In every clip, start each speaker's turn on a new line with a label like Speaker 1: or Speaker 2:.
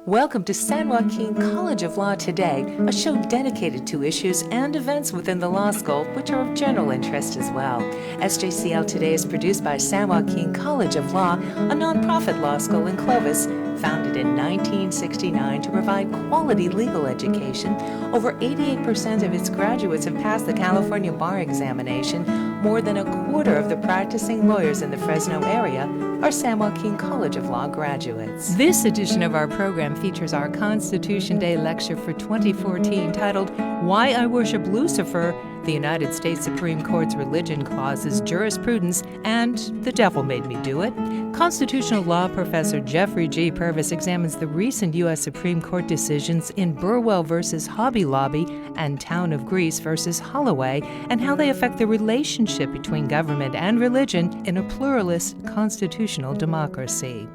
Speaker 1: Welcome to San Joaquin College of Law Today, a show dedicated to issues and events within the law school which are of general interest as well. SJCL Today is produced by San Joaquin College of Law, a nonprofit law school in Clovis, founded in 1969 to provide quality legal education. Over 88% of its graduates have passed the California bar examination. More than a quarter of the practicing lawyers in the Fresno area are San Joaquin College of Law graduates. This edition of our program features our Constitution Day lecture for 2014 titled, Why I Worship Lucifer, the United States Supreme Court's Religion Clauses, Jurisprudence, and The Devil Made Me Do It. Constitutional law professor Jeffrey G. Purvis examines the recent U.S. Supreme Court decisions in Burwell versus Hobby Lobby and Town of Greece versus Holloway and how they affect the relationship between government and religion in a pluralist constitutional democracy.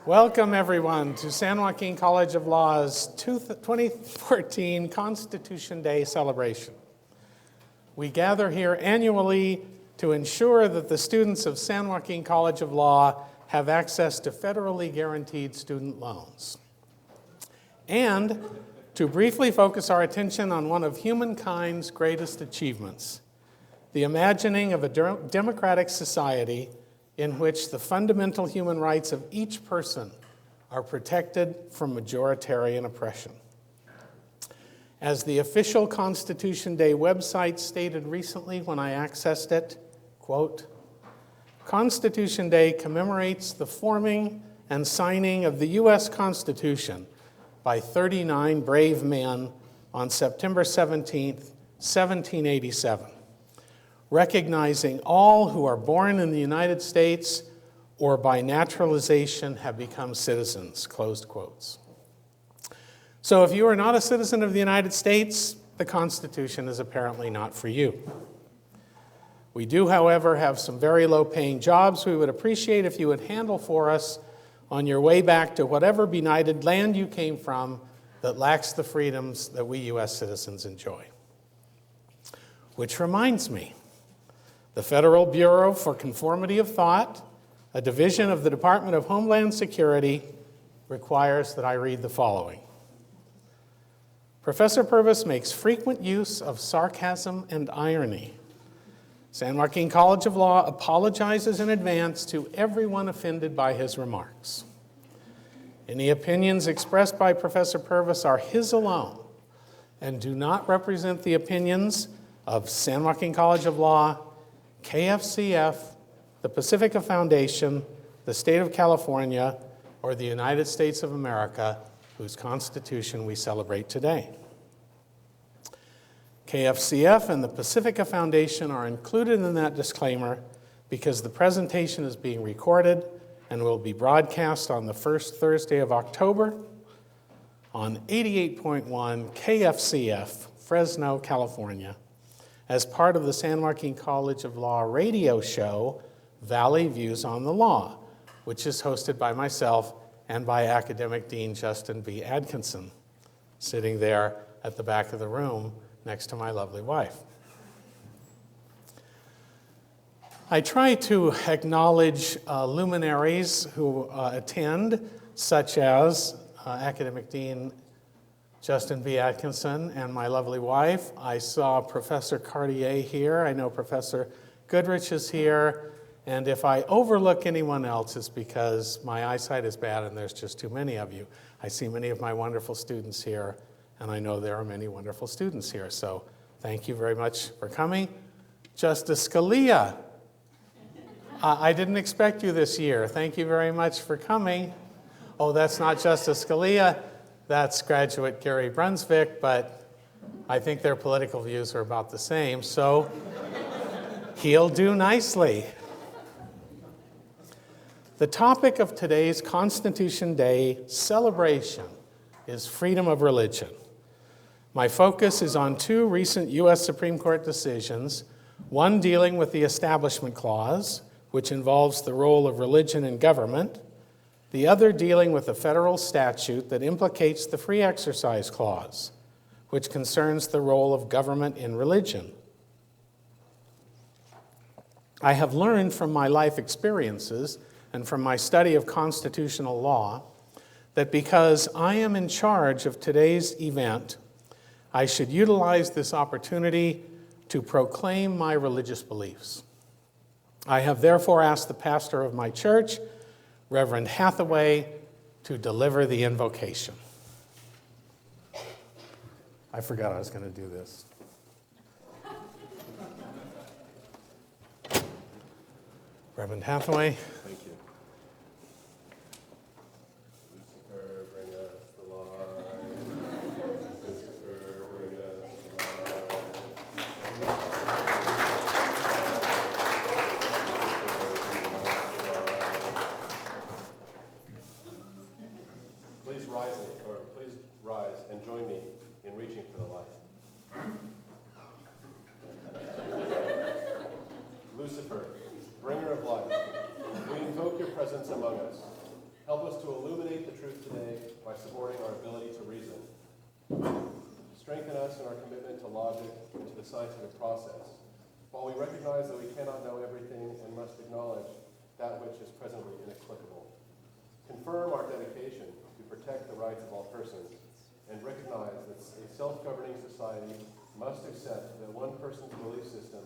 Speaker 2: Welcome, everyone, to San Joaquin College of Law's 2014 Constitution Day celebration. We gather here annually to ensure that the students of San Joaquin College of Law have access to federally guaranteed student loans. And to briefly focus our attention on one of humankind's greatest achievements, the imagining of a democratic society in which the fundamental human rights of each person are protected from majoritarian oppression. As the official Constitution Day website stated recently when I accessed it, quote, Constitution Day commemorates the forming and signing of the U.S. Constitution by 39 brave men on September 17, 1787. Recognizing all who are born in the United States or by naturalization have become citizens, closed quotes. So if you are not a citizen of the United States, the Constitution is apparently not for you. We do, however, have some very low-paying jobs we would appreciate if you would handle for us on your way back to whatever benighted land you came from that lacks the freedoms that we U.S. citizens enjoy. Which reminds me, the Federal Bureau for Conformity of Thought, a division of the Department of Homeland Security, requires that I read the following. Professor Purvis makes frequent use of sarcasm and irony. San Joaquin College of Law apologizes in advance to everyone offended by his remarks. Any opinions expressed by Professor Purvis are his alone and do not represent the opinions of San Joaquin College of Law, KFCF, the Pacifica Foundation, the State of California, or the United States of America, whose Constitution we celebrate today. KFCF and the Pacifica Foundation are included in that disclaimer because the presentation is being recorded and will be broadcast on the first Thursday of October on 88.1 KFCF, Fresno, California, as part of the San Joaquin College of Law radio show, Valley Views on the Law, which is hosted by myself and by Academic Dean Justin B. Atkinson, sitting there at the back of the room next to my lovely wife. I try to acknowledge luminaries who attend, such as Academic Dean Justin B. Atkinson and my lovely wife. I saw Professor Cartier here. I know Professor Goodrich is here. And if I overlook anyone else, it's because my eyesight is bad and there's just too many of you. I see many of my wonderful students here, and I know there are many wonderful students here. So thank you very much for coming. Justice Scalia, I didn't expect you this year. Thank you very much for coming. Oh, that's not Justice Scalia. That's graduate Gary Brunswick, but I think their political views are about the same, so he'll do nicely. The topic of today's Constitution Day celebration is freedom of religion. My focus is on two recent U.S. Supreme Court decisions, one dealing with the Establishment Clause, which involves the role of religion in government, the other dealing with a federal statute that implicates the Free Exercise Clause, which concerns the role of government in religion. I have learned from my life experiences and from my study of constitutional law that because I am in charge of today's event, I should utilize this opportunity to proclaim my religious beliefs. I have therefore asked the pastor of my church, Reverend Hathaway, to deliver the invocation. I forgot I was going to do this. Reverend Hathaway.
Speaker 3: Thank you. Lucifer, bring us the light. Lucifer, bring us the light. Please rise and join me in reaching for the light. Lucifer, bringer of light, we invoke your presence among us. Help us to illuminate the truth today by supporting our ability to reason. Strengthen us in our commitment to logic and to the scientific process, while we recognize that we cannot know everything and must acknowledge that which is presently inexplicable. Confirm our dedication to protect the rights of all persons and recognize that a self-governing society must accept that one person's belief system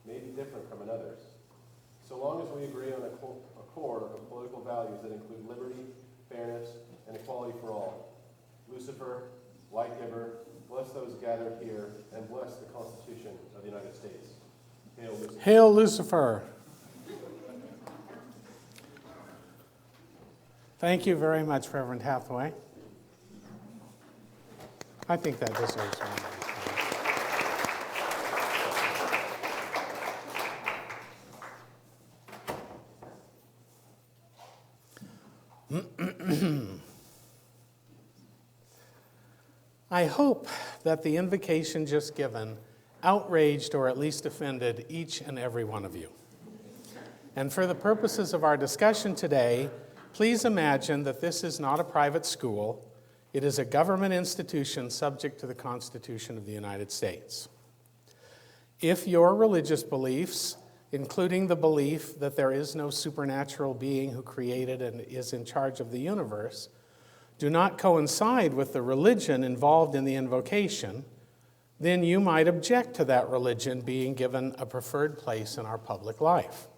Speaker 3: may be different from another's. So long as we agree on a core of political values that include liberty, fairness, and equality for all. Lucifer, light giver, bless those gathered here, and bless the Constitution of the United States. Hail Lucifer.
Speaker 2: Hail Lucifer. Thank you very much, Reverend Hathaway. I think that deserves one. I hope that the invocation just given outraged or at least offended each and every one of you. And for the purposes of our discussion today, please imagine that this is not a private school. It is a government institution subject to the Constitution of the United States. If your religious beliefs, including the belief that there is no supernatural being who created and is in charge of the universe, do not coincide with the religion involved in the invocation, then you might object to that religion being given a preferred place in our public life.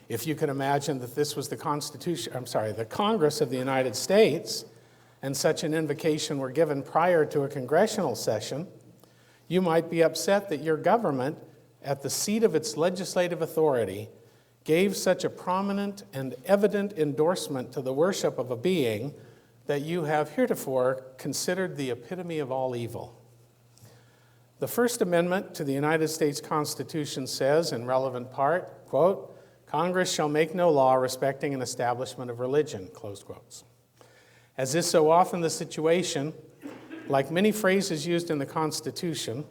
Speaker 2: If you can imagine that this was the Congress of the United States, and such an invocation were given prior to a congressional session, you might be upset that your government, at the seat of its legislative authority, gave such a prominent and evident endorsement to the worship of a being that you have heretofore considered the epitome of all evil. The First Amendment to the United States Constitution says, in relevant part, quote, "Congress shall make no law respecting an establishment of religion," close quotes. As is so often the situation, like many phrases used in the Constitution,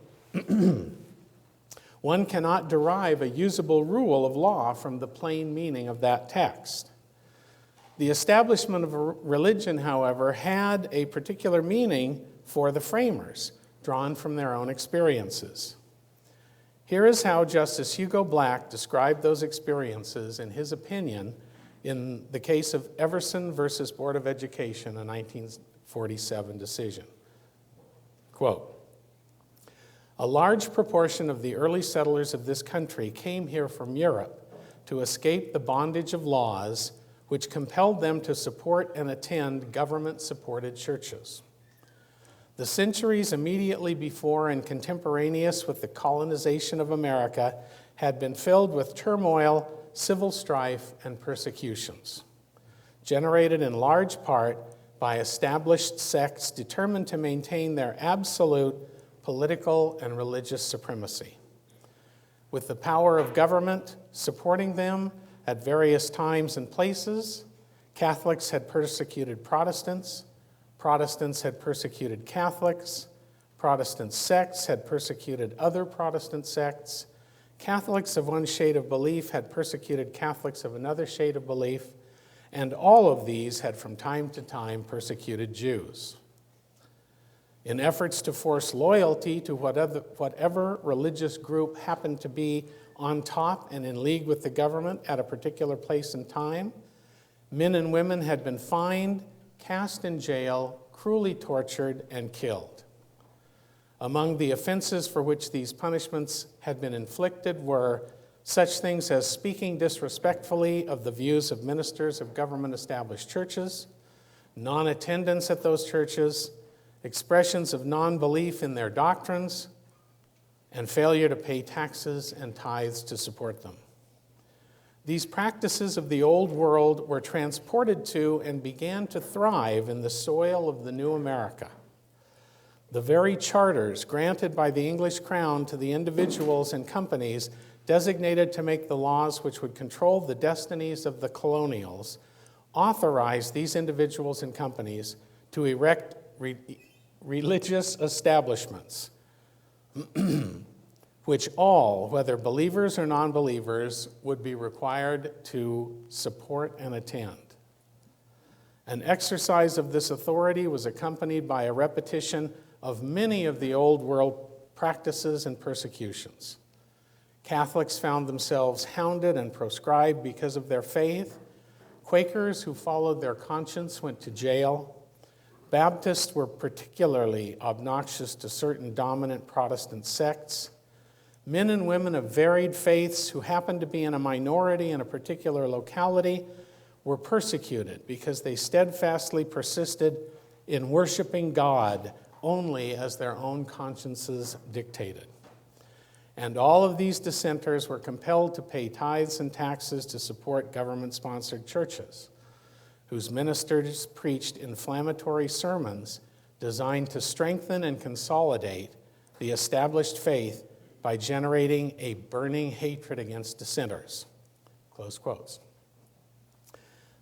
Speaker 2: one cannot derive a usable rule of law from the plain meaning of that text. The establishment of a religion, however, had a particular meaning for the framers, drawn from their own experiences. Here is how Justice Hugo Black described those experiences in his opinion in the case of Everson versus Board of Education, a 1947 decision. Quote, "A large proportion of the early settlers of this country came here from Europe to escape the bondage of laws which compelled them to support and attend government-supported churches. The centuries immediately before and contemporaneous with the colonization of America had been filled with turmoil, civil strife, and persecutions, generated in large part by established sects determined to maintain their absolute political and religious supremacy. With the power of government supporting them at various times and places, Catholics had persecuted Protestants, Protestants had persecuted Catholics, Protestant sects had persecuted other Protestant sects, Catholics of one shade of belief had persecuted Catholics of another shade of belief, and all of these had from time to time persecuted Jews. In efforts to force loyalty to whatever religious group happened to be on top and in league with the government at a particular place and time. Men and women had been fined, cast in jail, cruelly tortured, and killed. Among the offenses for which these punishments had been inflicted were such things as speaking disrespectfully of the views of ministers of government-established churches, non-attendance at those churches, expressions of non-belief in their doctrines, and failure to pay taxes and tithes to support them. These practices of the old world were transported to and began to thrive in the soil of the new America. The very charters granted by the English crown to the individuals and companies designated to make the laws which would control the destinies of the colonials authorized these individuals and companies to erect religious establishments, which all, whether believers or non-believers, would be required to support and attend. An exercise of this authority was accompanied by a repetition of many of the old world practices and persecutions. Catholics found themselves hounded and proscribed because of their faith. Quakers who followed their conscience went to jail. Baptists were particularly obnoxious to certain dominant Protestant sects. Men and women of varied faiths who happened to be in a minority in a particular locality were persecuted because they steadfastly persisted in worshiping God only as their own consciences dictated. And all of these dissenters were compelled to pay tithes and taxes to support government-sponsored churches, whose ministers preached inflammatory sermons designed to strengthen and consolidate the established faith by generating a burning hatred against dissenters. Close quotes.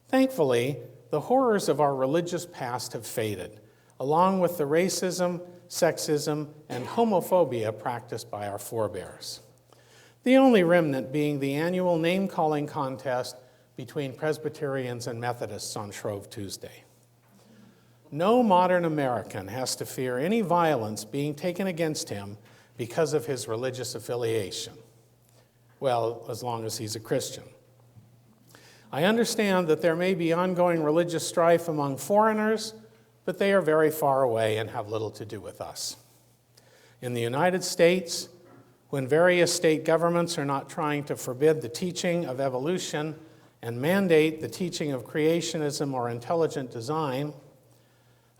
Speaker 2: Thankfully, the horrors of our religious past have faded, along with the racism, sexism, and homophobia practiced by our forebears. The only remnant being the annual name-calling contest between Presbyterians and Methodists on Shrove Tuesday. No modern American has to fear any violence being taken against him because of his religious affiliation. Well, as long as he's a Christian. I understand that there may be ongoing religious strife among foreigners, but they are very far away and have little to do with us. In the United States, when various state governments are not trying to forbid the teaching of evolution and mandate the teaching of creationism or intelligent design,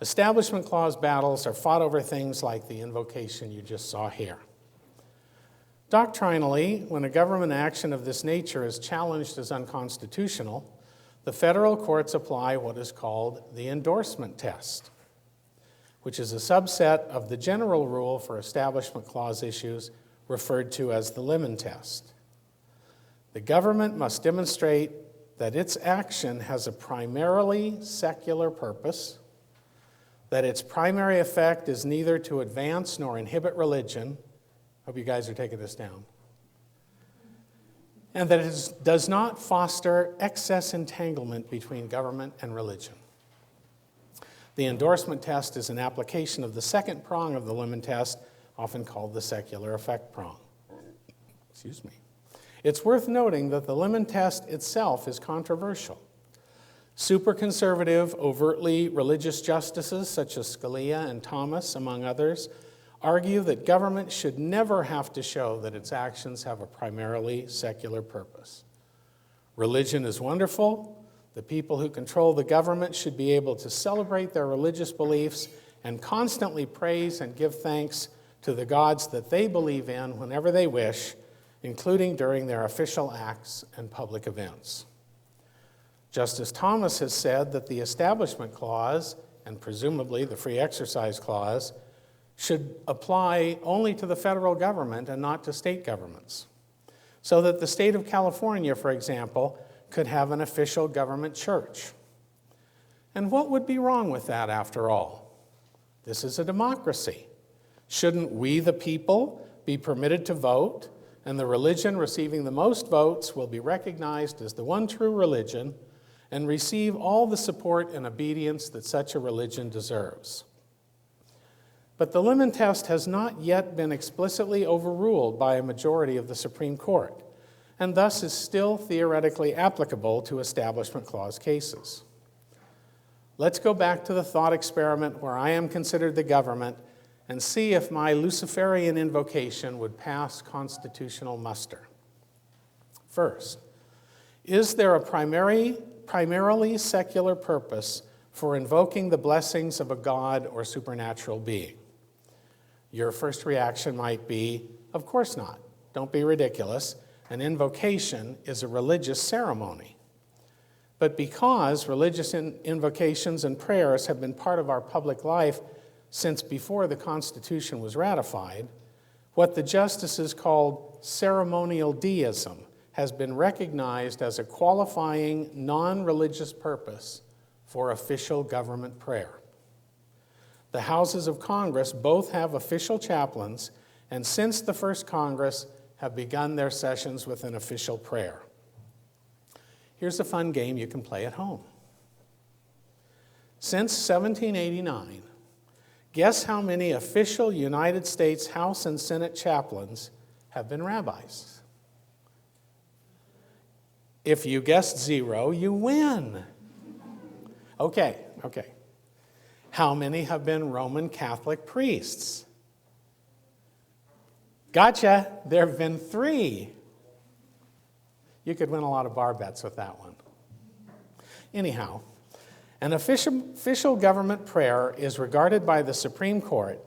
Speaker 2: Establishment Clause battles are fought over things like the invocation you just saw here. Doctrinally, when a government action of this nature is challenged as unconstitutional, the federal courts apply what is called the Endorsement Test, which is a subset of the general rule for Establishment Clause issues referred to as the Lemon Test. The government must demonstrate that its action has a primarily secular purpose, that its primary effect is neither to advance nor inhibit religion. Hope you guys are taking this down. And that it does not foster excess entanglement between government and religion. The endorsement test is an application of the second prong of the Lemon Test, often called the secular effect prong. Excuse me. It's worth noting that the Lemon Test itself is controversial. Super-conservative, overtly religious justices such as Scalia and Thomas, among others, argue that government should never have to show that its actions have a primarily secular purpose. Religion is wonderful. The people who control the government should be able to celebrate their religious beliefs and constantly praise and give thanks to the gods that they believe in whenever they wish, including during their official acts and public events. Justice Thomas has said that the Establishment Clause, and presumably the Free Exercise Clause, should apply only to the federal government and not to state governments, so that the state of California, for example, could have an official government church. And what would be wrong with that, after all? This is a democracy. Shouldn't we, the people, be permitted to vote, and the religion receiving the most votes will be recognized as the one true religion and receive all the support and obedience that such a religion deserves? But the Lemon Test has not yet been explicitly overruled by a majority of the Supreme Court, and thus is still theoretically applicable to Establishment Clause cases. Let's go back to the thought experiment where I am considered the government and see if my Luciferian invocation would pass constitutional muster. First, is there a primarily secular purpose for invoking the blessings of a god or supernatural being? Your first reaction might be, of course not. Don't be ridiculous. An invocation is a religious ceremony. But because religious invocations and prayers have been part of our public life since before the Constitution was ratified, what the justices called ceremonial deism has been recognized as a qualifying non-religious purpose for official government prayer. The houses of Congress both have official chaplains, and since the first Congress have begun their sessions with an official prayer. Here's a fun game you can play at home. Since 1789, guess how many official United States House and Senate chaplains have been rabbis? If you guessed 0, you win. Okay. How many have been Roman Catholic priests? Gotcha, there have been 3. You could win a lot of bar bets with that one. Anyhow, an official government prayer is regarded by the Supreme Court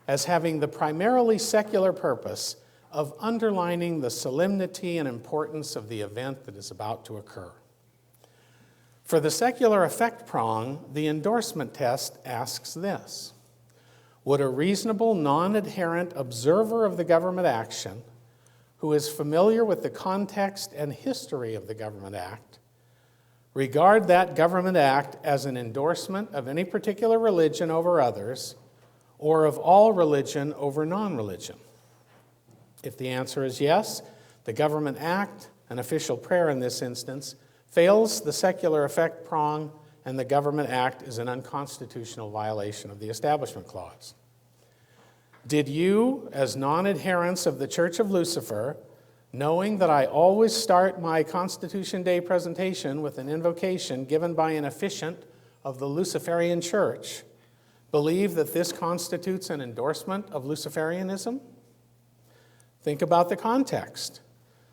Speaker 2: as having the primarily secular purpose of underlining the solemnity and importance of the event that is about to occur. For the secular effect prong, the endorsement test asks this: would a reasonable, non-adherent observer of the government action, who is familiar with the context and history of the government act, regard that government act as an endorsement of any particular religion over others, or of all religion over non-religion? If the answer is yes, the government act, an official prayer in this instance, fails the secular effect prong, and the government act is an unconstitutional violation of the Establishment Clause. Did you, as non-adherents of the Church of Lucifer, knowing that I always start my Constitution Day presentation with an invocation given by an officiant of the Luciferian Church, believe that this constitutes an endorsement of Luciferianism? Think about the context.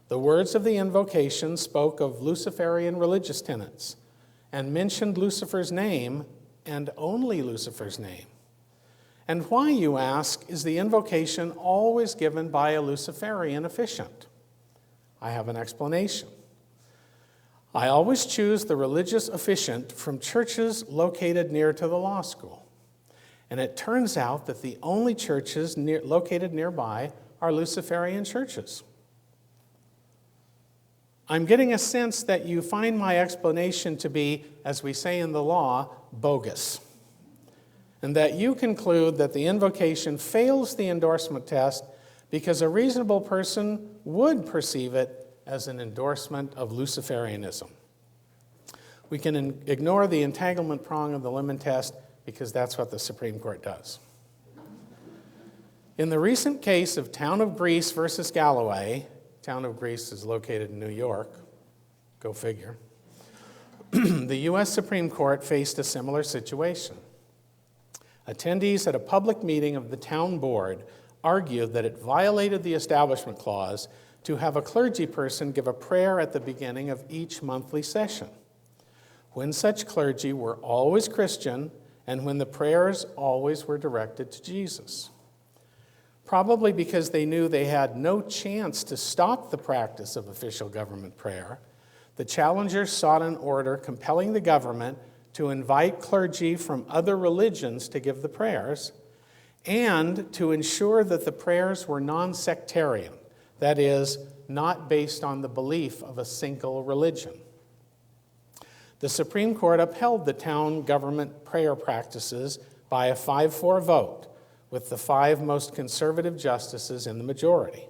Speaker 2: The words of the invocation spoke of Luciferian religious tenets and mentioned Lucifer's name and only Lucifer's name. And why, you ask, is the invocation always given by a Luciferian officiant? I have an explanation. I always choose the religious officiant from churches located near to the law school. And it turns out that the only churches located nearby are Luciferian churches. I'm getting a sense that you find my explanation to be, as we say in the law, bogus, and that you conclude that the invocation fails the endorsement test because a reasonable person would perceive it as an endorsement of Luciferianism. We can ignore the entanglement prong of the Lemon Test because that's what the Supreme Court does. In the recent case of Town of Greece versus Galloway, Town of Greece is located in New York, go figure, the U.S. Supreme Court faced a similar situation. Attendees at a public meeting of the town board argued that it violated the Establishment Clause to have a clergy person give a prayer at the beginning of each monthly session, when such clergy were always Christian and when the prayers always were directed to Jesus. Probably because they knew they had no chance to stop the practice of official government prayer, the challengers sought an order compelling the government to invite clergy from other religions to give the prayers and to ensure that the prayers were non-sectarian, that is, not based on the belief of a single religion. The Supreme Court upheld the town government prayer practices by a 5-4 vote, with the 5 most conservative justices in the majority.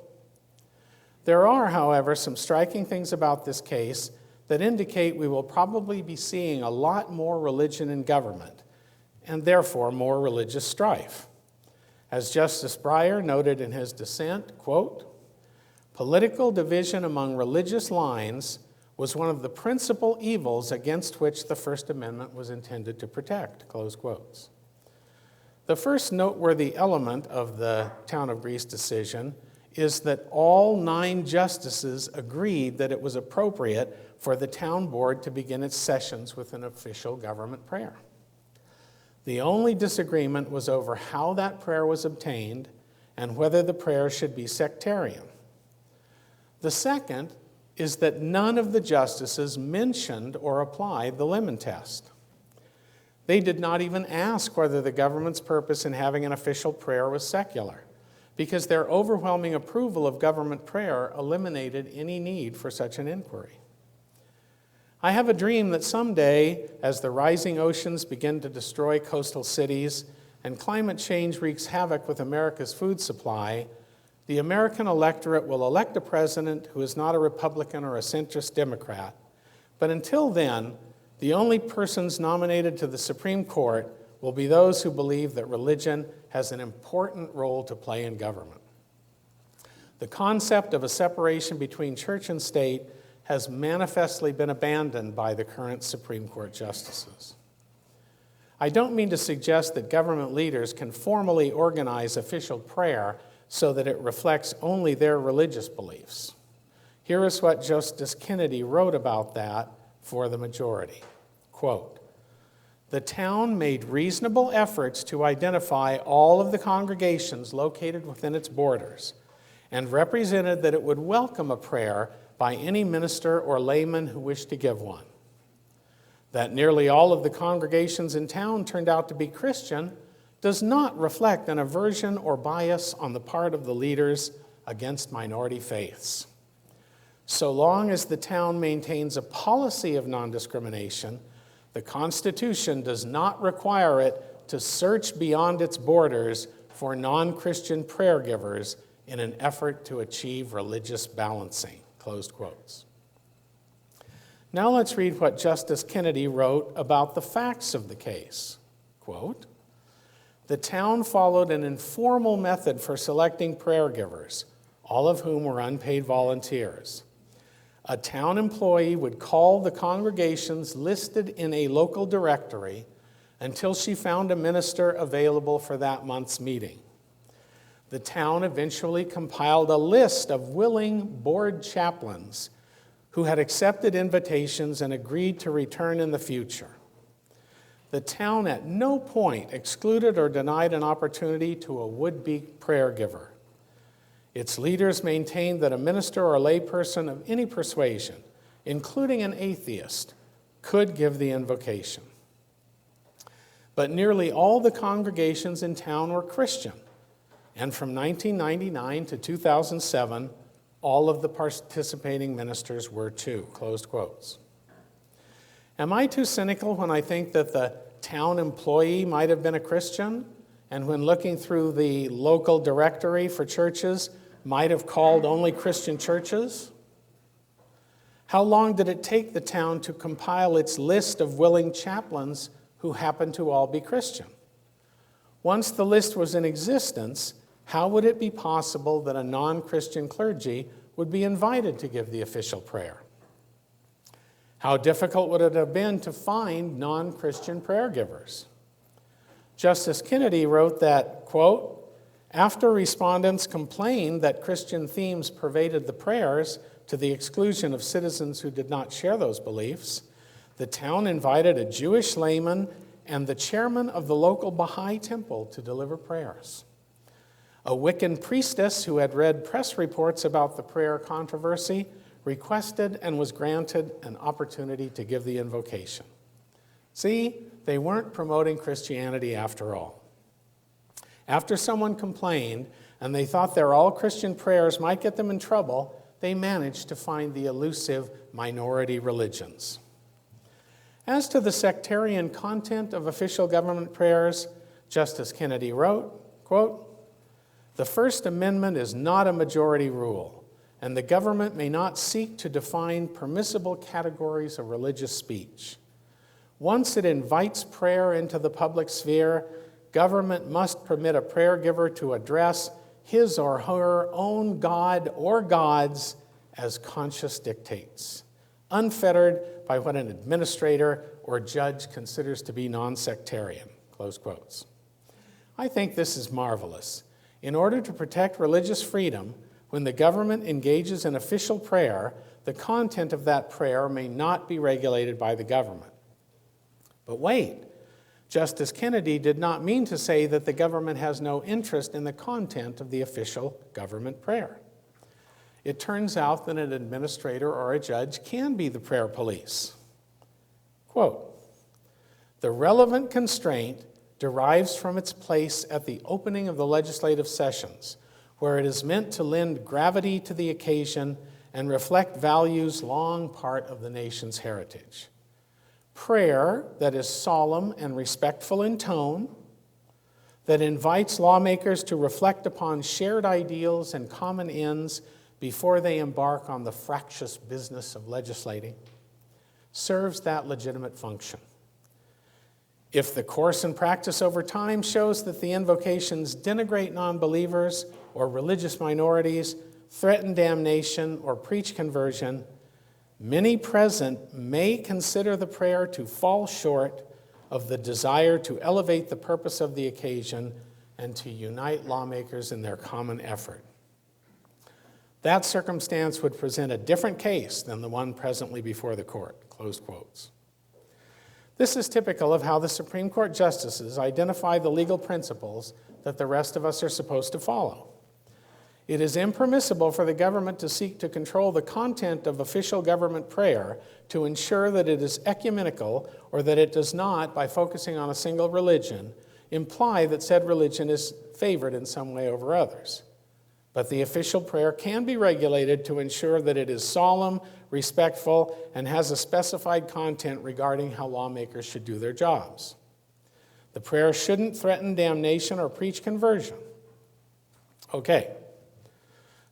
Speaker 2: There are, however, some striking things about this case that indicate we will probably be seeing a lot more religion in government, and therefore more religious strife. As Justice Breyer noted in his dissent, quote, "Political division among religious lines was one of the principal evils against which the First Amendment was intended to protect," close quotes. The first noteworthy element of the Town of Greece decision is that all 9 justices agreed that it was appropriate for the town board to begin its sessions with an official government prayer. The only disagreement was over how that prayer was obtained and whether the prayer should be sectarian. The second is that none of the justices mentioned or applied the Lemon Test. They did not even ask whether the government's purpose in having an official prayer was secular, because their overwhelming approval of government prayer eliminated any need for such an inquiry. I have a dream that someday, as the rising oceans begin to destroy coastal cities and climate change wreaks havoc with America's food supply, the American electorate will elect a president who is not a Republican or a centrist Democrat. But until then, the only persons nominated to the Supreme Court will be those who believe that religion has an important role to play in government. The concept of a separation between church and state has manifestly been abandoned by the current Supreme Court justices. I don't mean to suggest that government leaders can formally organize official prayer so that it reflects only their religious beliefs. Here is what Justice Kennedy wrote about that for the majority. Quote, "The town made reasonable efforts to identify all of the congregations located within its borders and represented that it would welcome a prayer by any minister or layman who wished to give one. That nearly all of the congregations in town turned out to be Christian does not reflect an aversion or bias on the part of the leaders against minority faiths. So long as the town maintains a policy of non-discrimination, the Constitution does not require it to search beyond its borders for non-Christian prayer givers in an effort to achieve religious balancing," closed quotes. Now let's read what Justice Kennedy wrote about the facts of the case. Quote, "The town followed an informal method for selecting prayer givers, all of whom were unpaid volunteers. A town employee would call the congregations listed in a local directory until she found a minister available for that month's meeting. The town eventually compiled a list of willing board chaplains who had accepted invitations and agreed to return in the future. The town at no point excluded or denied an opportunity to a would-be prayer giver. Its leaders maintained that a minister or a layperson of any persuasion, including an atheist, could give the invocation. But nearly all the congregations in town were Christian, and from 1999 to 2007, all of the participating ministers were too," closed quotes. Am I too cynical when I think that the town employee might have been a Christian, and when looking through the local directory for churches, might have called only Christian churches? How long did it take the town to compile its list of willing chaplains who happened to all be Christian? Once the list was in existence, how would it be possible that a non-Christian clergy would be invited to give the official prayer? How difficult would it have been to find non-Christian prayer givers? Justice Kennedy wrote that, quote, "After respondents complained that Christian themes pervaded the prayers to the exclusion of citizens who did not share those beliefs, the town invited a Jewish layman and the chairman of the local Baha'i temple to deliver prayers. A Wiccan priestess who had read press reports about the prayer controversy requested and was granted an opportunity to give the invocation." See, they weren't promoting Christianity after all. After someone complained and they thought their all-Christian prayers might get them in trouble, they managed to find the elusive minority religions. As to the sectarian content of official government prayers, Justice Kennedy wrote, quote, "The First Amendment is not a majority rule, and the government may not seek to define permissible categories of religious speech. Once it invites prayer into the public sphere, government must permit a prayer giver to address his or her own God or gods as conscience dictates, unfettered by what an administrator or judge considers to be non-sectarian, close quotes. I think this is marvelous. In order to protect religious freedom, when the government engages in official prayer, the content of that prayer may not be regulated by the government. But wait, Justice Kennedy did not mean to say that the government has no interest in the content of the official government prayer. It turns out that an administrator or a judge can be the prayer police. Quote, "The relevant constraint derives from its place at the opening of the legislative sessions, where it is meant to lend gravity to the occasion and reflect values long part of the nation's heritage. Prayer that is solemn and respectful in tone, that invites lawmakers to reflect upon shared ideals and common ends before they embark on the fractious business of legislating, serves that legitimate function. If the course and practice over time shows that the invocations denigrate non-believers or religious minorities, threaten damnation, or preach conversion, many present may consider the prayer to fall short of the desire to elevate the purpose of the occasion and to unite lawmakers in their common effort. That circumstance would present a different case than the one presently before the court," close quotes. This is typical of how the Supreme Court justices identify the legal principles that the rest of us are supposed to follow. It is impermissible for the government to seek to control the content of official government prayer to ensure that it is ecumenical, or that it does not, by focusing on a single religion, imply that said religion is favored in some way over others. But the official prayer can be regulated to ensure that it is solemn, respectful, and has a specified content regarding how lawmakers should do their jobs. The prayer shouldn't threaten damnation or preach conversion. Okay.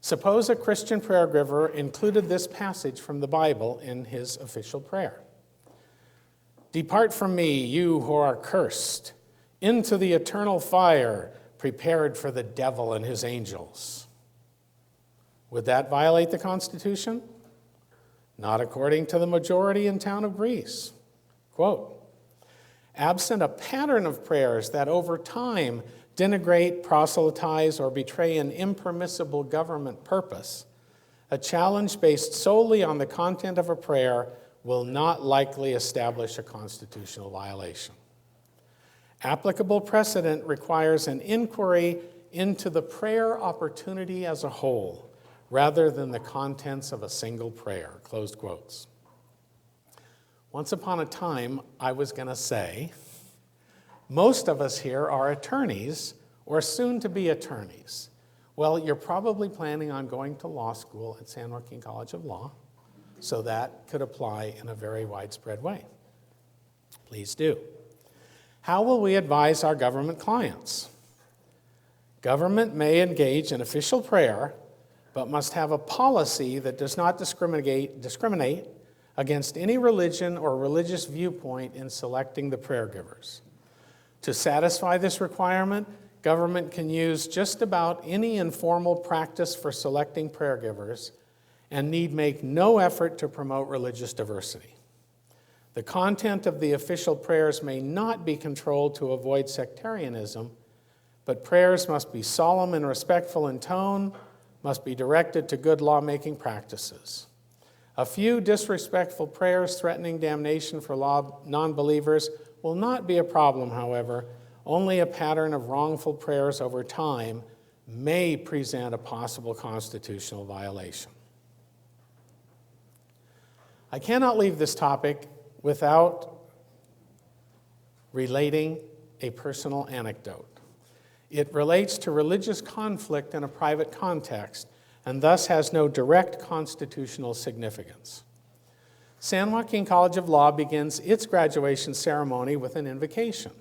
Speaker 2: Suppose a Christian prayer giver included this passage from the Bible in his official prayer. "Depart from me, you who are cursed, into the eternal fire prepared for the devil and his angels." Would that violate the Constitution? Not according to the majority in town of Greece. Quote, "Absent a pattern of prayers that over time denigrate, proselytize, or betray an impermissible government purpose, a challenge based solely on the content of a prayer will not likely establish a constitutional violation. Applicable precedent requires an inquiry into the prayer opportunity as a whole, rather than the contents of a single prayer," closed quotes. Once upon a time, I was going to say, most of us here are attorneys or soon to be attorneys. Well, you're probably planning on going to law school at San Joaquin College of Law, so that could apply in a very widespread way. Please do. How will we advise our government clients? Government may engage in official prayer, but must have a policy that does not discriminate against any religion or religious viewpoint in selecting the prayer givers. To satisfy this requirement, government can use just about any informal practice for selecting prayer givers and need make no effort to promote religious diversity. The content of the official prayers may not be controlled to avoid sectarianism, but prayers must be solemn and respectful in tone, must be directed to good lawmaking practices. A few disrespectful prayers threatening damnation for non-believers will not be a problem, however. Only a pattern of wrongful prayers over time may present a possible constitutional violation. I cannot leave this topic without relating a personal anecdote. It relates to religious conflict in a private context and thus has no direct constitutional significance. San Joaquin College of Law begins its graduation ceremony with an invocation.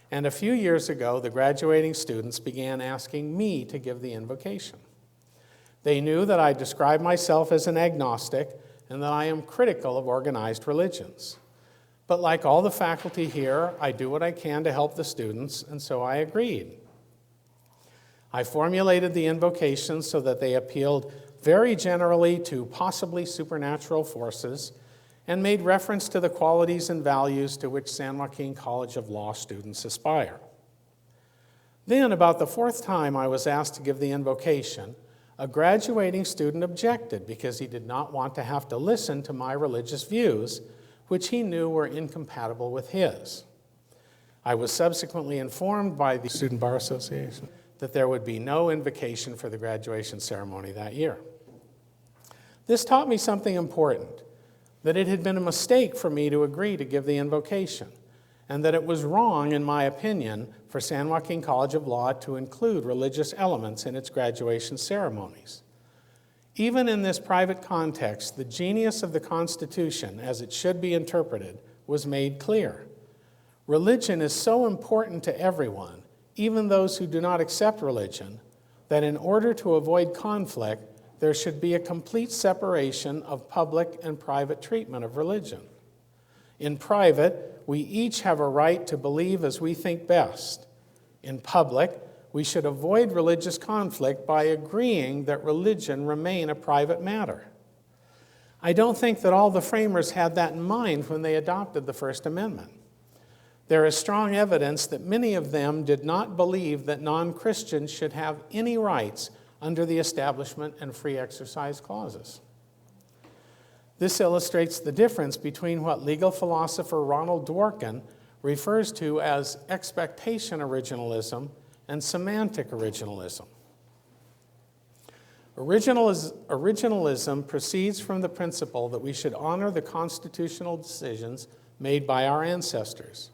Speaker 2: And a few years ago, the graduating students began asking me to give the invocation. They knew that I describe myself as an agnostic and that I am critical of organized religions. But like all the faculty here, I do what I can to help the students, and so I agreed. I formulated the invocations so that they appealed very generally to possibly supernatural forces and made reference to the qualities and values to which San Joaquin College of Law students aspire. Then, about the fourth time I was asked to give the invocation, a graduating student objected because he did not want to have to listen to my religious views, which he knew were incompatible with his. I was subsequently informed by the Student Bar Association that there would be no invocation for the graduation ceremony that year. This taught me something important, that it had been a mistake for me to agree to give the invocation, and that it was wrong, in my opinion, for San Joaquin College of Law to include religious elements in its graduation ceremonies. Even in this private context, the genius of the Constitution, as it should be interpreted, was made clear. Religion is so important to everyone, even those who do not accept religion, that in order to avoid conflict, there should be a complete separation of public and private treatment of religion. In private, we each have a right to believe as we think best. In public, we should avoid religious conflict by agreeing that religion remain a private matter. I don't think that all the framers had that in mind when they adopted the First Amendment. There is strong evidence that many of them did not believe that non-Christians should have any rights under the Establishment and Free Exercise Clauses. This illustrates the difference between what legal philosopher Ronald Dworkin refers to as expectation originalism and semantic originalism. Originalism proceeds from the principle that we should honor the constitutional decisions made by our ancestors.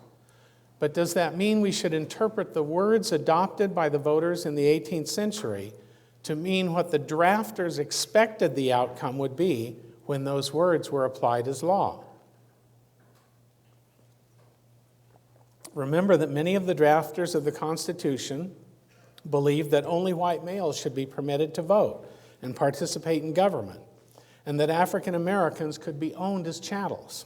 Speaker 2: But does that mean we should interpret the words adopted by the voters in the 18th century to mean what the drafters expected the outcome would be when those words were applied as law? Remember that many of the drafters of the Constitution believed that only white males should be permitted to vote and participate in government, and that African Americans could be owned as chattels.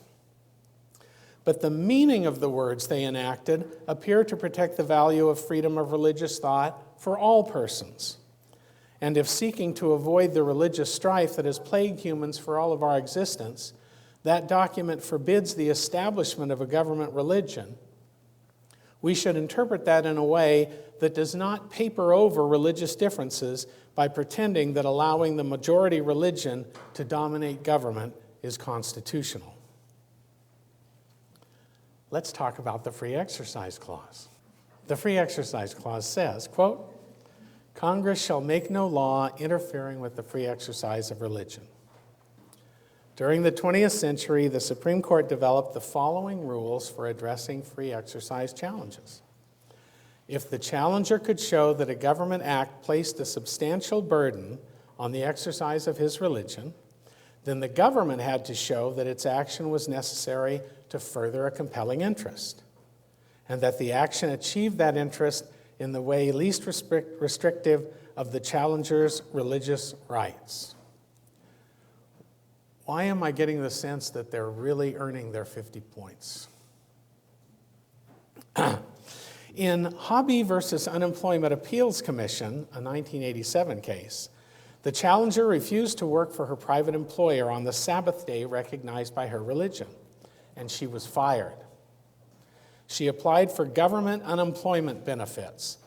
Speaker 2: But the meaning of the words they enacted appear to protect the value of freedom of religious thought for all persons. And if seeking to avoid the religious strife that has plagued humans for all of our existence, that document forbids the establishment of a government religion, we should interpret that in a way that does not paper over religious differences by pretending that allowing the majority religion to dominate government is constitutional. Let's talk about the Free Exercise Clause. The Free Exercise Clause says, quote, "Congress shall make no law interfering with the free exercise of religion." During the 20th century, the Supreme Court developed the following rules for addressing free exercise challenges. If the challenger could show that a government act placed a substantial burden on the exercise of his religion, then the government had to show that its action was necessary to further a compelling interest, and that the action achieved that interest in the way least restrictive of the challenger's religious rights. Why am I getting the sense that they're really earning their 50 points? In Hobby versus Unemployment Appeals Commission, a 1987 case, the challenger refused to work for her private employer on the Sabbath day recognized by her religion, and she was fired. She applied for government unemployment benefits.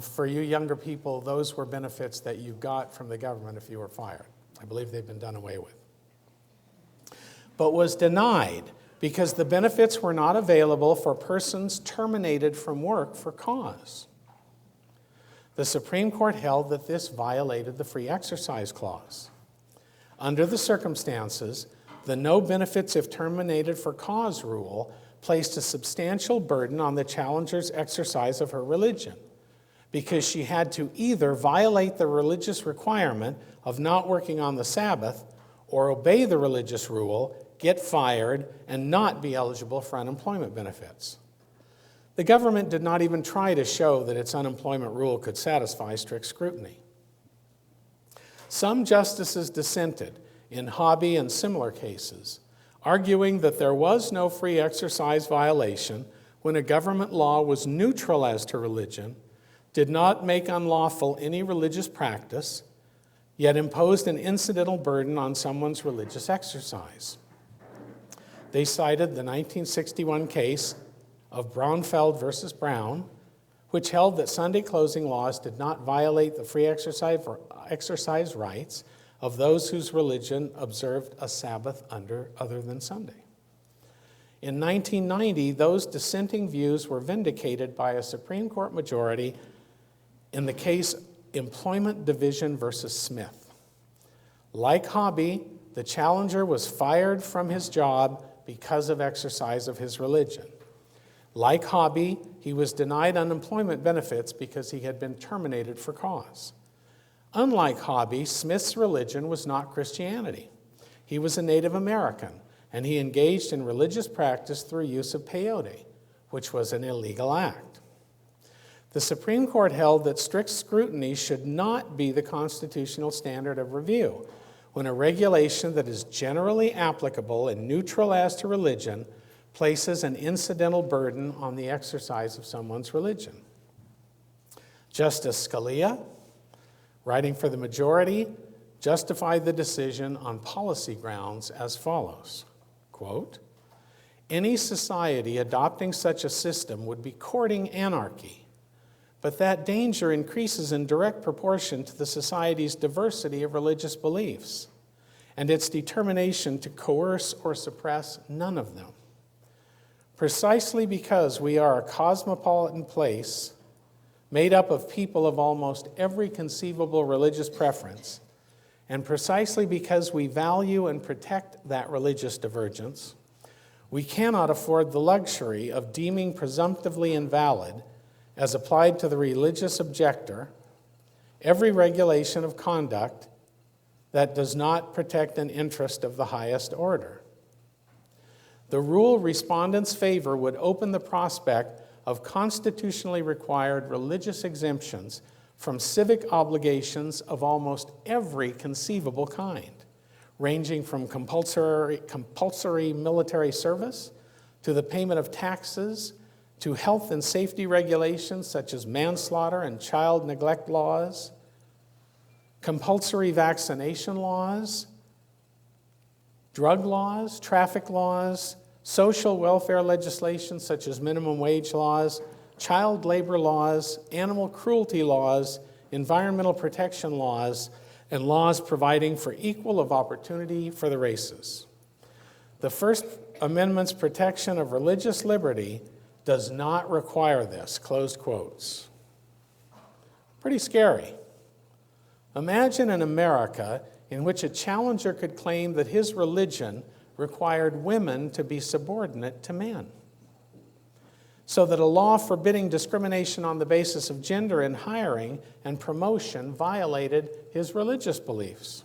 Speaker 2: For you younger people, those were benefits that you got from the government if you were fired. I believe they've been done away with. But was denied because the benefits were not available for persons terminated from work for cause. The Supreme Court held that this violated the Free Exercise Clause. Under the circumstances, the no benefits if terminated for cause rule placed a substantial burden on the challenger's exercise of her religion, because she had to either violate the religious requirement of not working on the Sabbath or obey the religious rule, get fired, and not be eligible for unemployment benefits. The government did not even try to show that its unemployment rule could satisfy strict scrutiny. Some justices dissented in Hobby and similar cases, arguing that there was no free exercise violation when a government law was neutral as to religion, did not make unlawful any religious practice, yet imposed an incidental burden on someone's religious exercise. They cited the 1961 case of Braunfeld versus Brown, which held that Sunday closing laws did not violate the free exercise rights of those whose religion observed a Sabbath other than Sunday. In 1990, those dissenting views were vindicated by a Supreme Court majority in the case Employment Division versus Smith. Like Hobby, the challenger was fired from his job because of exercise of his religion. Like Hobby, he was denied unemployment benefits because he had been terminated for cause. Unlike Hobby, Smith's religion was not Christianity. He was a Native American, and he engaged in religious practice through use of peyote, which was an illegal act. The Supreme Court held that strict scrutiny should not be the constitutional standard of review when a regulation that is generally applicable and neutral as to religion places an incidental burden on the exercise of someone's religion. Justice Scalia, writing for the majority, justified the decision on policy grounds as follows, quote, "Any society adopting such a system would be courting anarchy, but that danger increases in direct proportion to the society's diversity of religious beliefs and its determination to coerce or suppress none of them. Precisely because we are a cosmopolitan place made up of people of almost every conceivable religious preference, and precisely because we value and protect that religious divergence, we cannot afford the luxury of deeming presumptively invalid, as applied to the religious objector, every regulation of conduct that does not protect an interest of the highest order. The rule respondents favor would open the prospect of constitutionally required religious exemptions from civic obligations of almost every conceivable kind, ranging from compulsory military service to the payment of taxes to health and safety regulations such as manslaughter and child neglect laws, compulsory vaccination laws, drug laws, traffic laws, social welfare legislation such as minimum wage laws, child labor laws, animal cruelty laws, environmental protection laws, and laws providing for equal opportunity for the races. The First Amendment's protection of religious liberty does not require this, closed quotes. Pretty scary. Imagine an America in which a challenger could claim that his religion required women to be subordinate to men, so that a law forbidding discrimination on the basis of gender in hiring and promotion violated his religious beliefs.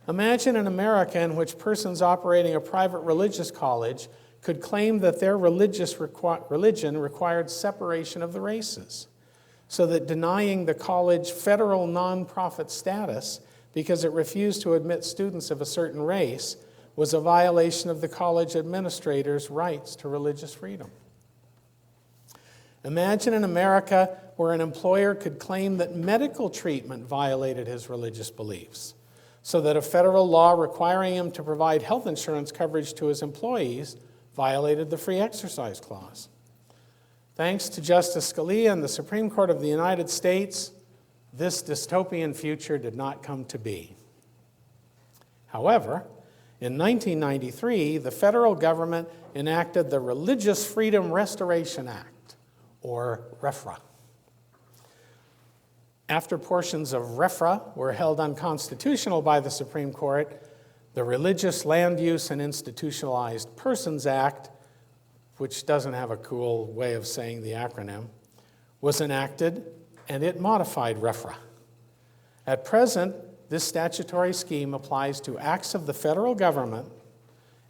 Speaker 2: Imagine an America in which persons operating a private religious college could claim that their religion required separation of the races, so that denying the college federal nonprofit status because it refused to admit students of a certain race was a violation of the college administrator's rights to religious freedom. Imagine an America where an employer could claim that medical treatment violated his religious beliefs, so that a federal law requiring him to provide health insurance coverage to his employees violated the Free Exercise Clause. Thanks to Justice Scalia and the Supreme Court of the United States, this dystopian future did not come to be. However, in 1993, the federal government enacted the Religious Freedom Restoration Act, or RFRA. After portions of RFRA were held unconstitutional by the Supreme Court, the Religious Land Use and Institutionalized Persons Act, which doesn't have a cool way of saying the acronym, was enacted, and it modified RFRA. At present, this statutory scheme applies to acts of the federal government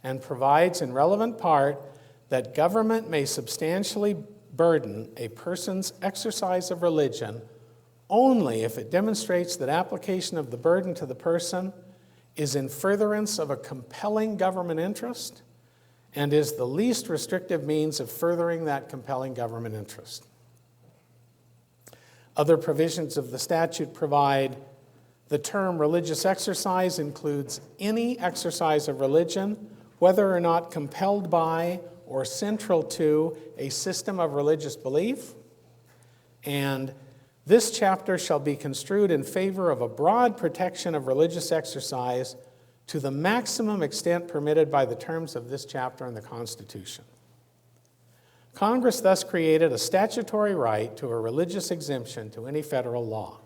Speaker 2: and provides in relevant part that government may substantially burden a person's exercise of religion only if it demonstrates that application of the burden to the person is in furtherance of a compelling government interest and is the least restrictive means of furthering that compelling government interest. Other provisions of the statute provide the term religious exercise includes any exercise of religion, whether or not compelled by or central to a system of religious belief, and this chapter shall be construed in favor of a broad protection of religious exercise to the maximum extent permitted by the terms of this chapter in the Constitution. Congress thus created a statutory right to a religious exemption to any federal law.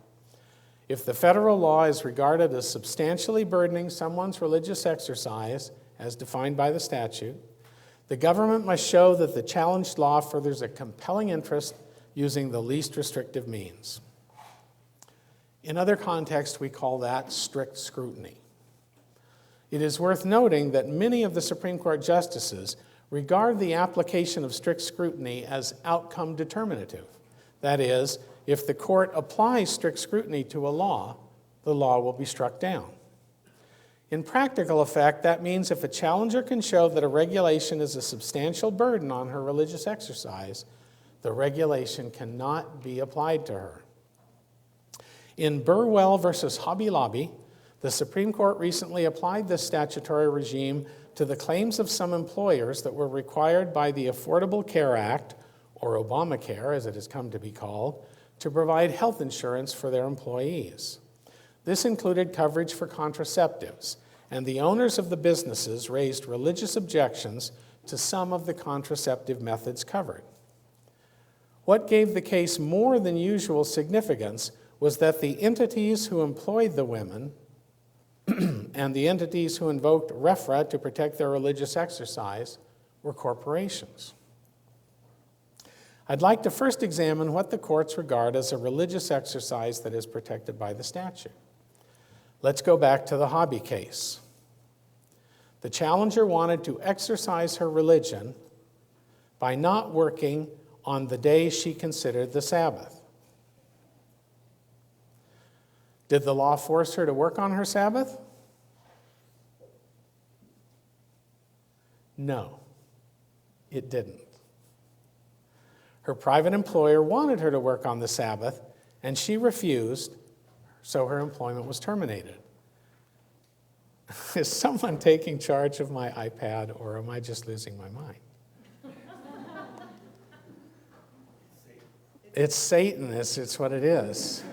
Speaker 2: If the federal law is regarded as substantially burdening someone's religious exercise, as defined by the statute, the government must show that the challenged law furthers a compelling interest using the least restrictive means. In other contexts, we call that strict scrutiny. It is worth noting that many of the Supreme Court justices regard the application of strict scrutiny as outcome determinative. That is, if the court applies strict scrutiny to a law, the law will be struck down. In practical effect, that means if a challenger can show that a regulation is a substantial burden on her religious exercise, the regulation cannot be applied to her. In Burwell versus Hobby Lobby, the Supreme Court recently applied this statutory regime to the claims of some employers that were required by the Affordable Care Act, or Obamacare as it has come to be called, to provide health insurance for their employees. This included coverage for contraceptives, and the owners of the businesses raised religious objections to some of the contraceptive methods covered. What gave the case more than usual significance was that the entities who employed the women and the entities who invoked RFRA to protect their religious exercise were corporations. I'd like to first examine what the courts regard as a religious exercise that is protected by the statute. Let's go back to the Hobby case. The challenger wanted to exercise her religion by not working on the day she considered the Sabbath. Did the law force her to work on her Sabbath? No, it didn't. Her private employer wanted her to work on the Sabbath, and she refused, so her employment was terminated. Is someone taking charge of my iPad, or am I just losing my mind? It's Satan, it's what it is.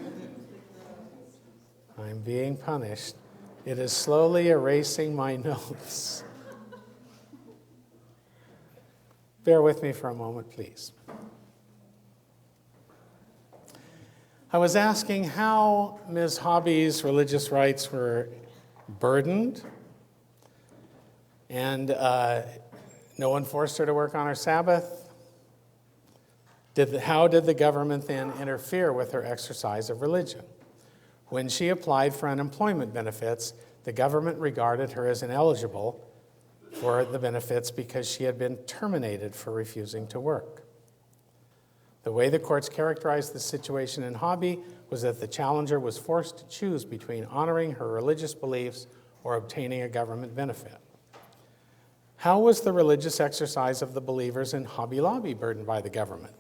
Speaker 2: I'm being punished. It is slowly erasing my notes. Bear with me for a moment, please. I was asking how Ms. Hobby's religious rights were burdened, and no one forced her to work on her Sabbath. How did the government then interfere with her exercise of religion? When she applied for unemployment benefits, the government regarded her as ineligible for the benefits because she had been terminated for refusing to work. The way the courts characterized the situation in Hobby was that the challenger was forced to choose between honoring her religious beliefs or obtaining a government benefit. How was the religious exercise of the believers in Hobby Lobby burdened by the government?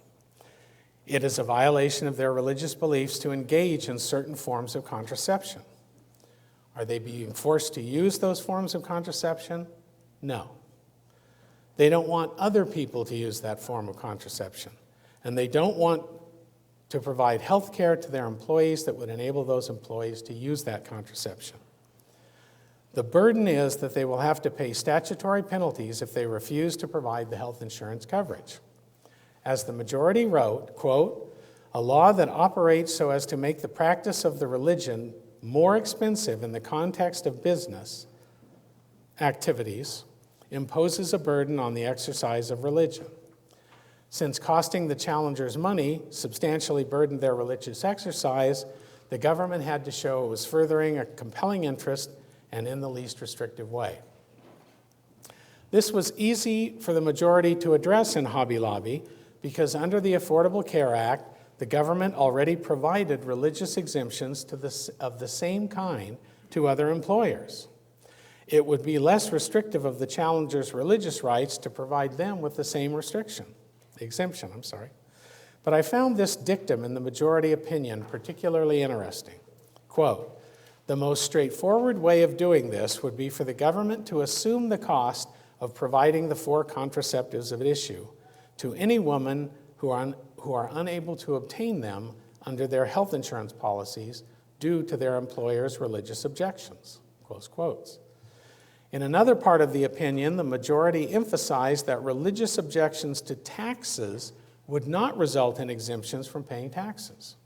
Speaker 2: It is a violation of their religious beliefs to engage in certain forms of contraception. Are they being forced to use those forms of contraception? No. They don't want other people to use that form of contraception. And they don't want to provide health care to their employees that would enable those employees to use that contraception. The burden is that they will have to pay statutory penalties if they refuse to provide the health insurance coverage. As the majority wrote, quote, "A law that operates so as to make the practice of the religion more expensive in the context of business activities imposes a burden on the exercise of religion. Since costing the challengers money substantially burdened their religious exercise, the government had to show it was furthering a compelling interest and in the least restrictive way." This was easy for the majority to address in Hobby Lobby because under the Affordable Care Act, the government already provided religious exemptions of the same kind to other employers. It would be less restrictive of the challengers' religious rights to provide them with the same exemption. But I found this dictum in the majority opinion particularly interesting. Quote, "The most straightforward way of doing this would be for the government to assume the cost of providing the 4 contraceptives at issue to any woman who are unable to obtain them under their health insurance policies due to their employer's religious objections." Close quotes. In another part of the opinion, the majority emphasized that religious objections to taxes would not result in exemptions from paying taxes,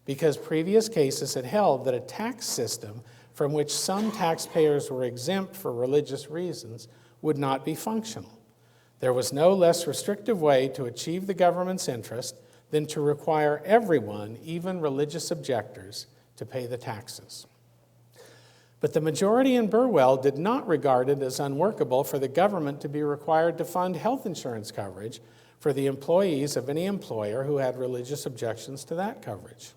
Speaker 2: because previous cases had held that a tax system from which some taxpayers were exempt for religious reasons would not be functional. There was no less restrictive way to achieve the government's interest than to require everyone, even religious objectors, to pay the taxes. But the majority in Burwell did not regard it as unworkable for the government to be required to fund health insurance coverage for the employees of any employer who had religious objections to that coverage.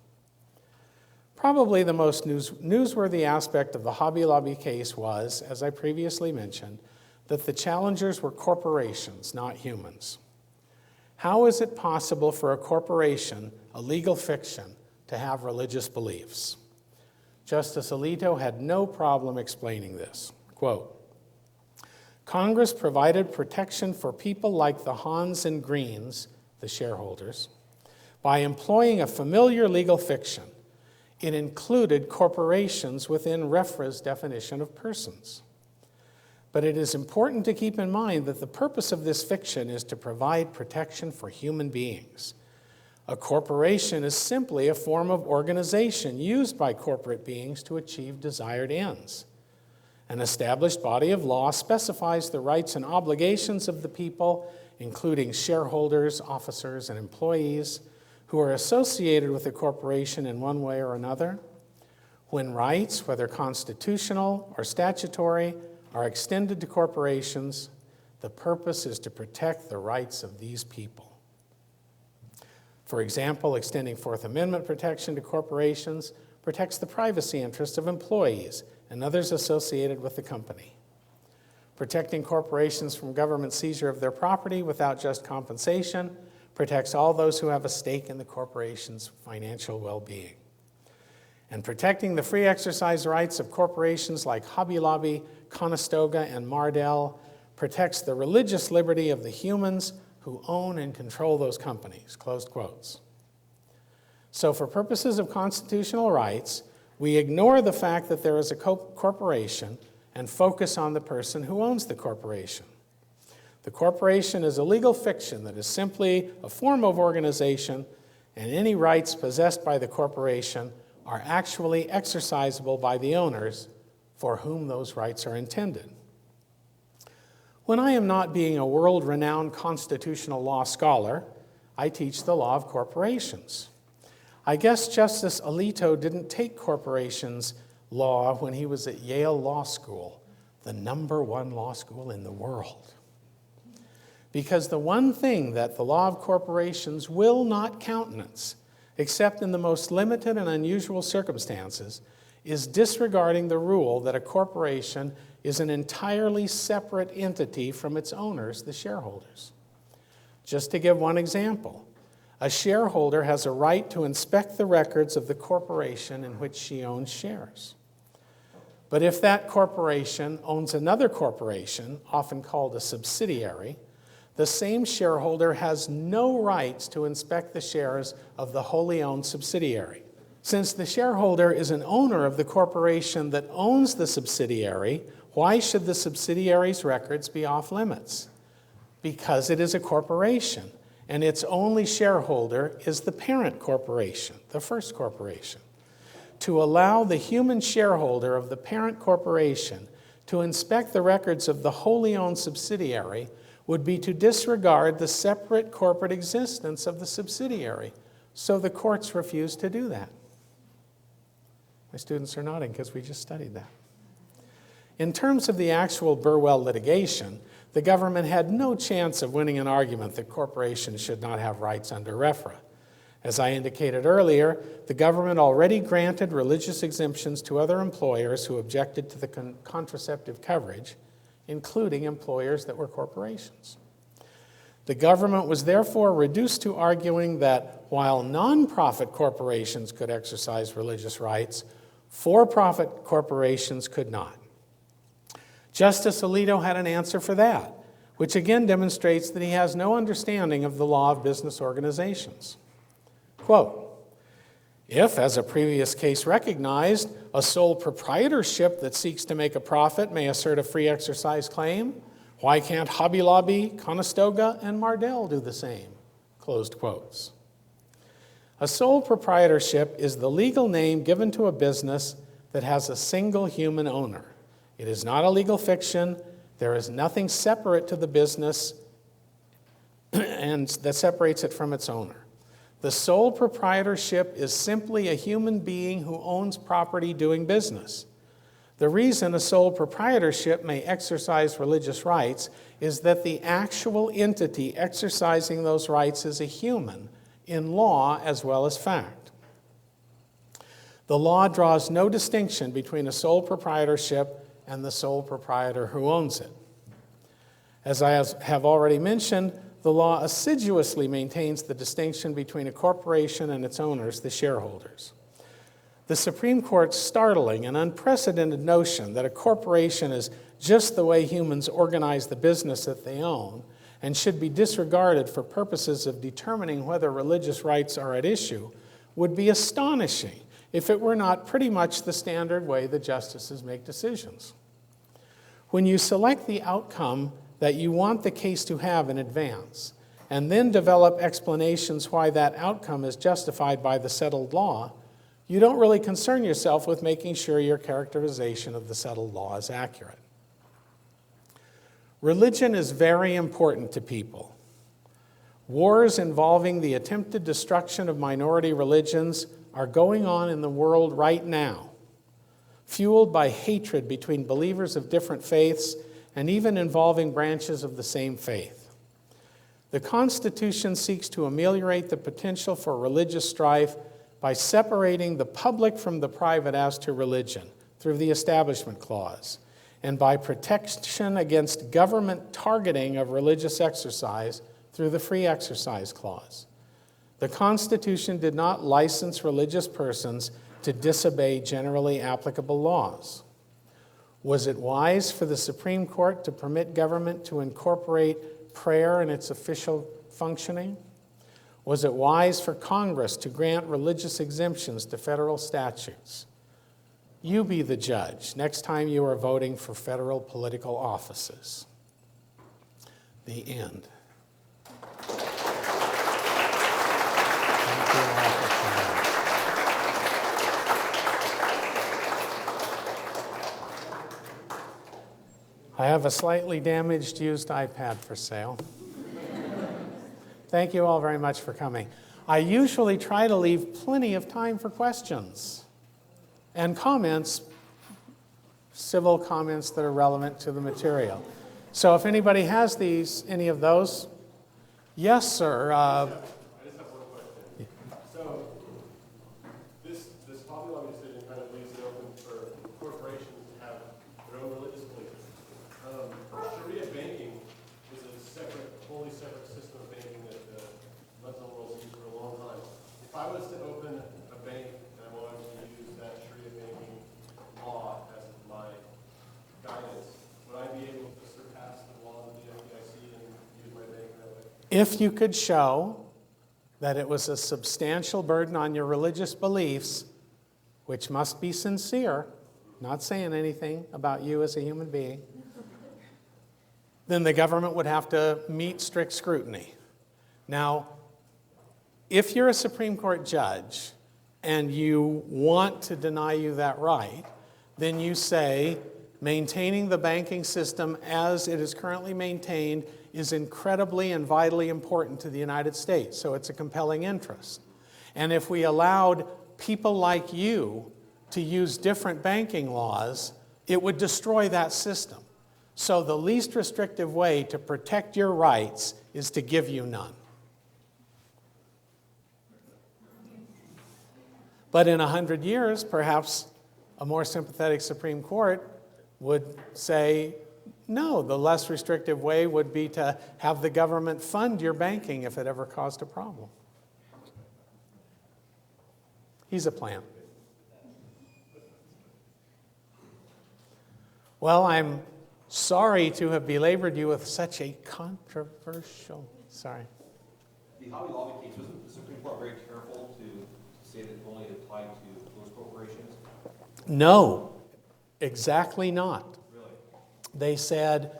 Speaker 2: Probably the most newsworthy aspect of the Hobby Lobby case was, as I previously mentioned, that the challengers were corporations, not humans. How is it possible for a corporation, a legal fiction, to have religious beliefs? Justice Alito had no problem explaining this. Quote, "Congress provided protection for people like the Hans and Greens, the shareholders, by employing a familiar legal fiction. It included corporations within REFRA's definition of persons. But it is important to keep in mind that the purpose of this fiction is to provide protection for human beings. A corporation is simply a form of organization used by corporate beings to achieve desired ends. An established body of law specifies the rights and obligations of the people, including shareholders, officers, and employees, who are associated with a corporation in one way or another. When rights, whether constitutional or statutory, are extended to corporations, the purpose is to protect the rights of these people. For example, extending Fourth Amendment protection to corporations protects the privacy interests of employees and others associated with the company. Protecting corporations from government seizure of their property without just compensation protects all those who have a stake in the corporation's financial well-being. And protecting the free exercise rights of corporations like Hobby Lobby, Conestoga, and Mardell protects the religious liberty of the humans who own and control those companies." Close quotes. So for purposes of constitutional rights, we ignore the fact that there is a corporation and focus on the person who owns the corporation. The corporation is a legal fiction that is simply a form of organization, and any rights possessed by the corporation are actually exercisable by the owners for whom those rights are intended. When I am not being a world-renowned constitutional law scholar, I teach the law of corporations. I guess Justice Alito didn't take corporations law when he was at Yale Law School, the #1 law school in the world. Because the one thing that the law of corporations will not countenance, except in the most limited and unusual circumstances, is disregarding the rule that a corporation is an entirely separate entity from its owners, the shareholders. Just to give one example, a shareholder has a right to inspect the records of the corporation in which she owns shares. But if that corporation owns another corporation, often called a subsidiary, the same shareholder has no rights to inspect the shares of the wholly owned subsidiary. Since the shareholder is an owner of the corporation that owns the subsidiary, why should the subsidiary's records be off limits? Because it is a corporation, and its only shareholder is the parent corporation, the first corporation. To allow the human shareholder of the parent corporation to inspect the records of the wholly owned subsidiary would be to disregard the separate corporate existence of the subsidiary. So the courts refuse to do that. My students are nodding because we just studied that. In terms of the actual Burwell litigation, the government had no chance of winning an argument that corporations should not have rights under REFRA. As I indicated earlier, the government already granted religious exemptions to other employers who objected to the contraceptive coverage, including employers that were corporations. The government was therefore reduced to arguing that while nonprofit corporations could exercise religious rights, for-profit corporations could not. Justice Alito had an answer for that, which again demonstrates that he has no understanding of the law of business organizations. Quote, if, as a previous case recognized, a sole proprietorship that seeks to make a profit may assert a free exercise claim, why can't Hobby Lobby, Conestoga, and Mardell do the same? Closed quotes. A sole proprietorship is the legal name given to a business that has a single human owner. It is not a legal fiction. There is nothing separate to the business and that separates it from its owner. The sole proprietorship is simply a human being who owns property doing business. The reason a sole proprietorship may exercise religious rights is that the actual entity exercising those rights is a human, in law as well as fact. The law draws no distinction between a sole proprietorship and the sole proprietor who owns it. As I have already mentioned, the law assiduously maintains the distinction between a corporation and its owners, the shareholders. The Supreme Court's startling and unprecedented notion that a corporation is just the way humans organize the business that they own and should be disregarded for purposes of determining whether religious rights are at issue would be astonishing if it were not pretty much the standard way the justices make decisions. When you select the outcome that you want the case to have in advance, and then develop explanations why that outcome is justified by the settled law, you don't really concern yourself with making sure your characterization of the settled law is accurate. Religion is very important to people. Wars involving the attempted destruction of minority religions are going on in the world right now, fueled by hatred between believers of different faiths and even involving branches of the same faith. The Constitution seeks to ameliorate the potential for religious strife by separating the public from the private as to religion through the Establishment Clause, and by protection against government targeting of religious exercise through the Free Exercise Clause. The Constitution did not license religious persons to disobey generally applicable laws. Was it wise for the Supreme Court to permit government to incorporate prayer in its official functioning? Was it wise for Congress to grant religious exemptions to federal statutes? You be the judge next time you are voting for federal political offices. The end. I have a slightly damaged used iPad for sale. Thank you all very much for coming. I usually try to leave plenty of time for questions and comments, civil comments that are relevant to the material. So if anybody has any of those, yes, sir.
Speaker 3: I just have one question. So this Hobby Lobby decision kind of leaves it open for corporations to have their own religious beliefs. Sharia banking is a wholly separate system of banking that the Muslim world has used for a long time. If I was to open a bank and I wanted to use that Sharia banking law as my guidance, would I be able to surpass the laws of the FDIC and use my bank that way?
Speaker 2: If you could show that it was a substantial burden on your religious beliefs, which must be sincere, not saying anything about you as a human being, then the government would have to meet strict scrutiny. Now, if you're a Supreme Court judge and you want to deny you that right, then you say, maintaining the banking system as it is currently maintained is incredibly and vitally important to the United States, so it's a compelling interest. And if we allowed people like you to use different banking laws, it would destroy that system. So the least restrictive way to protect your rights is to give you none. But in 100 years, perhaps a more sympathetic Supreme Court would say, no, the less restrictive way would be to have the government fund your banking if it ever caused a problem. He's a plan. Well, I'm sorry to have belabored you with such a controversial, sorry.
Speaker 4: The Hobby Lobby case, wasn't the Supreme Court very careful to say that it only applied to those corporations?
Speaker 2: No, exactly not.
Speaker 4: Really?
Speaker 2: They said,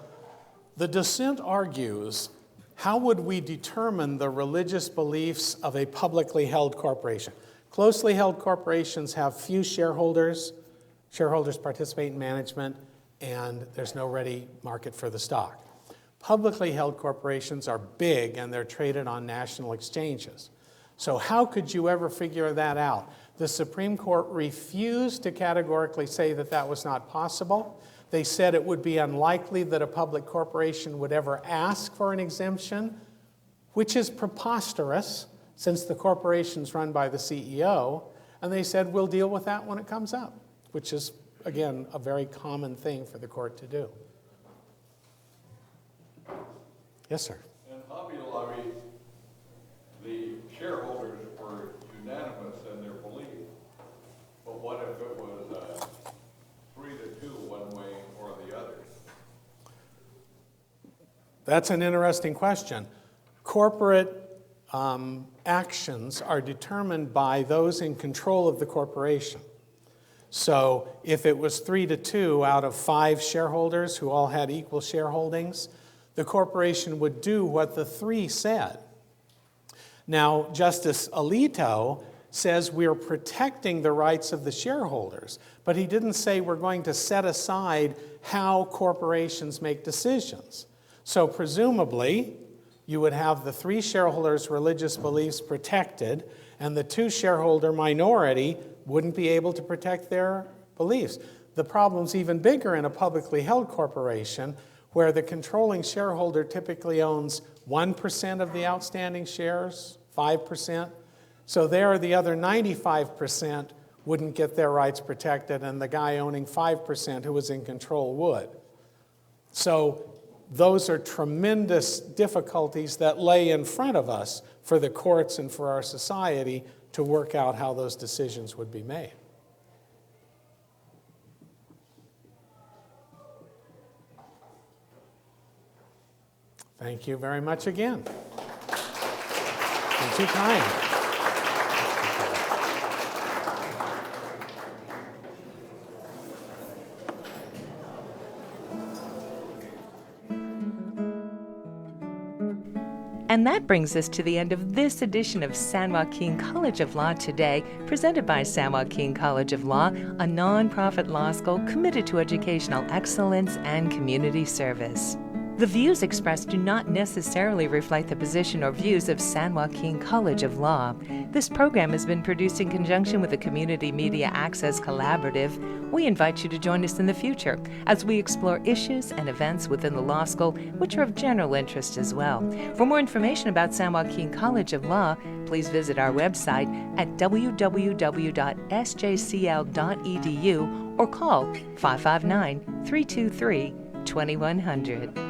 Speaker 2: the dissent argues, how would we determine the religious beliefs of a publicly held corporation? Closely held corporations have few shareholders. Shareholders participate in management, and there's no ready market for the stock. Publicly held corporations are big, and they're traded on national exchanges. So how could you ever figure that out? The Supreme Court refused to categorically say that that was not possible. They said it would be unlikely that a public corporation would ever ask for an exemption, which is preposterous, since the corporation's run by the CEO. And they said, we'll deal with that when it comes up, which is, again, a very common thing for the court to do. Yes, sir.
Speaker 5: In Hobby Lobby, the shareholders were unanimous in their belief. But what if it was 3-2 one way or the other?
Speaker 2: That's an interesting question. Corporate actions are determined by those in control of the corporation. So if it was 3-2 out of 5 shareholders who all had equal shareholdings, the corporation would do what the 3 said. Now, Justice Alito says we're protecting the rights of the shareholders, but he didn't say we're going to set aside how corporations make decisions. So presumably, you would have the 3 shareholders' religious beliefs protected, and the 2 shareholder minority wouldn't be able to protect their beliefs. The problem's even bigger in a publicly held corporation, where the controlling shareholder typically owns 1% of the outstanding shares, 5%. So there, the other 95% wouldn't get their rights protected, and the guy owning 5% who was in control would. So those are tremendous difficulties that lay in front of us for the courts and for our society to work out how those decisions would be made. Thank you very much again. You're too kind.
Speaker 1: And that brings us to the end of this edition of San Joaquin College of Law Today, presented by San Joaquin College of Law, a nonprofit law school committed to educational excellence and community service. The views expressed do not necessarily reflect the position or views of San Joaquin College of Law. This program has been produced in conjunction with the Community Media Access Collaborative. We invite you to join us in the future as we explore issues and events within the law school which are of general interest as well. For more information about San Joaquin College of Law, please visit our website at www.sjcl.edu or call 559-323-2100.